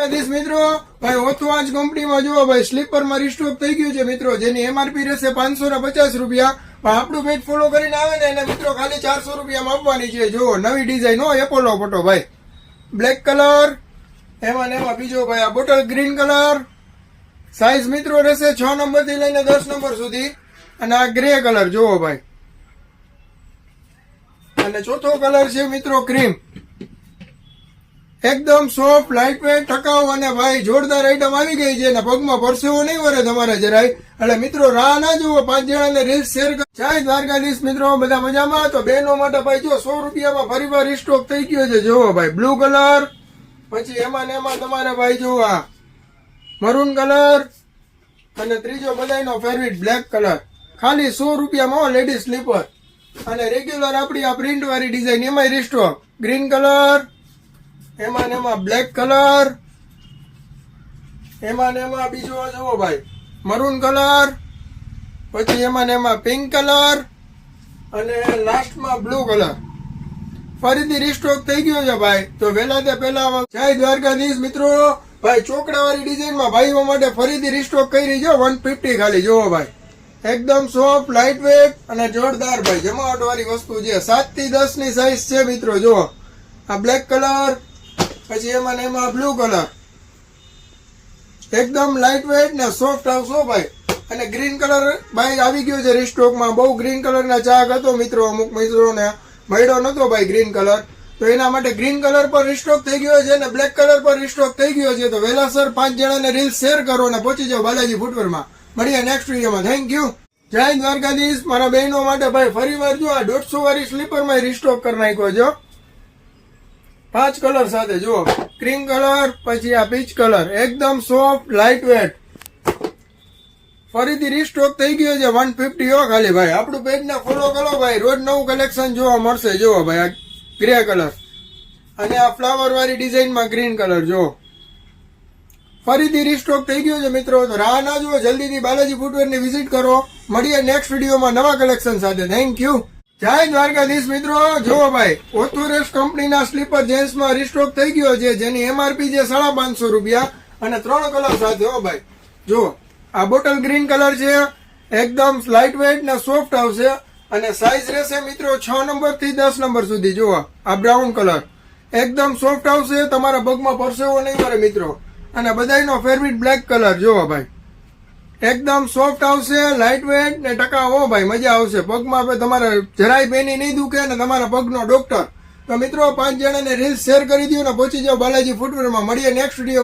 દ્વારકાધીશ મિત્રો, ભાઈ ઓથવાંચ કંપનીમાં જુઓ ભાઈ સ્લીપરમાં રીસ્ટોક થઈ ગયું છે મિત્રો, જેની એમઆરપી રહેશે 550 રૂપિયા. પણ આપણું પેજ ફોલો કરીને આવે ને એને મિત્રો ખાલી 400 રૂપિયામાં આપવાની છે. જુઓ નવી ડિઝાઇન હો, એપોલો ફોટો ભાઈ, બ્લેક કલર, એમાં ને એમાં બીજો ભાઈ આ બોટલ ગ્રીન કલર. સાઈઝ મિત્રો રહેશે 6 નંબર થી લઈને 10 નંબર સુધી. અને આ ગ્રે કલર જુઓ ભાઈ, અને ચોથો કલર છે મિત્રો ક્રીમ. એકદમ સોફ્ટ, લાઇટ વેટ, ટકાઉ અને ભાઈ જોરદાર આઈટમ આવી ગઈ છે. પગમાં પરસેવો નહીં વરે તમારે જરાય. એટલે મિત્રો રાહ ના જુઓ, 5 જણાને રીલ્સ શેર કરો. જય દ્વારકાધીશ મિત્રો, બધા મજામાં? તો બહેનો માટે ભાઈ જો 100 રૂપિયામાં ફરીવાર રીસ્ટોક થઈ ગયો છે. જુઓ ભાઈ બ્લુ કલર, પછી એમાં ને એમાં તમારે ભાઈ જુઓ આ મરૂન કલર, અને ત્રીજો બધાનો ફેવરિટ બ્લેક કલર. ખાલી 100 રૂપિયામાં લેડીઝ સ્લીપર. અને રેગ્યુલર આપણી આ પ્રિન્ટ વાળી ડિઝાઇન એમાં રીસ્ટોક. ગ્રીન કલર, એમાં ને એમાં બ્લેક કલર, એમાં ને એમાં બીજો જુઓ ભાઈ મરૂન કલર, પછી એમાં ને એમાં પિંક કલર, અને લાસ્ટમાં બ્લુ કલર. ફરીથી રીસ્ટોક થઈ ગયો છે ભાઈ. તો વહેલા તે પહેલા જય દ્વારકાધીશ મિત્રો, ભાઈ ચોકડા વાળી ડિઝાઇનમાં ભાઈઓ માટે ફરીથી રીસ્ટોક કરી જો 150 ખાલી. જુઓ ભાઈ એકદમ સોફ્ટ, લાઇટ વેટ અને જોરદાર ભાઈ જમાવટ વાળી વસ્તુ છે. 7 થી 10 ની સાઈઝ છે મિત્રો. જુઓ આ બ્લેક કલર, પછી એમાં ને એમાં બ્લુ કલર. એકદમ લાઇટ વેટ ને સોફ્ટ આવશો ભાઈ. અને ગ્રીન કલર ભાઈ આવી ગયો છે રીસ્ટોકમાં. બહુ ગ્રીન કલર ના ચાક હતો મિત્રો, અમુક મિત્રોને મળ્યો નતો ભાઈ ગ્રીન કલર, તો એના માટે ગ્રીન કલર પર રીસ્ટોક થઈ ગયો છે અને બ્લેક કલર પર રીસ્ટોક થઈ ગયો છે. તો વહેલાસર 5 જણાને રીલ્સ શેર કરો અને પહોંચી જાઓ બાલાજી ફૂટવેરમાં. મળીએ નેક્સ્ટ વિડીયોમાં. Thank you. જય દ્વારકાધીશ. મારા બહેનો માટે ભાઈ ફરી વાર જો આ 150 વાળી સ્લીપરમાં રીસ્ટોક કરી નાખ્યો છો 5 કલર સાથે. જુઓ ક્રીમ કલર, પછી આ પીચ કલર, એકદમ સોફ્ટ, લાઇટ વેટ. ફરીથી રીસ્ટોક થઈ ગયો છે 150 હો ખાલી ભાઈ. આપણું પેજ ને ફોલો કરો ભાઈ, રોજ નવું કલેક્શન જોવા મળશે. જુઓ ભાઈ આ ગ્રે કલર, અને આ ફ્લાવર વાળી ડિઝાઇનમાં ગ્રીન કલર. જુઓ ફરીથી રીસ્ટોક થઈ ગયો છે મિત્રો. તો રાહ ના જુઓ, જલ્દીથી બાલાજી ફૂટવેરની વિઝિટ કરો. મળીએ નેક્સ્ટ વિડીયોમાં નવા કલેક્શન સાથે. Thank you. જય દ્વારકાધીશ મિત્રો, જુઓ ભાઈ ઓથોરેસ કંપનીના સ્લીપર જેન્ટ્સમાં રીસ્ટોક થઈ ગયો છે, જેની એમઆરપી છે 550 રૂપિયા અને 3 કલર સાથે. હો ભાઈ જુઓ આ બોટલ ગ્રીન કલર છે, એકદમ લાઇટ વેટ ને સોફ્ટ આવશે. અને સાઈઝ રહેશે મિત્રો 6 નંબર થી 10 નંબર સુધી. જુઓ આ બ્રાઉન કલર, એકદમ સોફ્ટ આવશે, તમારા પગમાં પરસેવો નહીં વરે મિત્રો. અને બધાનો ફેવરિટ બ્લેક કલર. જુઓ ભાઈ એકદમ સોફ્ટ આવશે, લાઇટ વેટ ને ટકાઉ. હો ભાઈ મજા આવશે. પગમાં તમારે જરાય પેની નહીં દુખે ને તમારા પગનો ડોક્ટર. તો મિત્રો 5 જણાને રીલ્સ શેર કરી દો ને પહોંચી જાઓ બાલાજી ફૂટવેરમાં. મળીએ નેક્સ્ટ વિડીયો.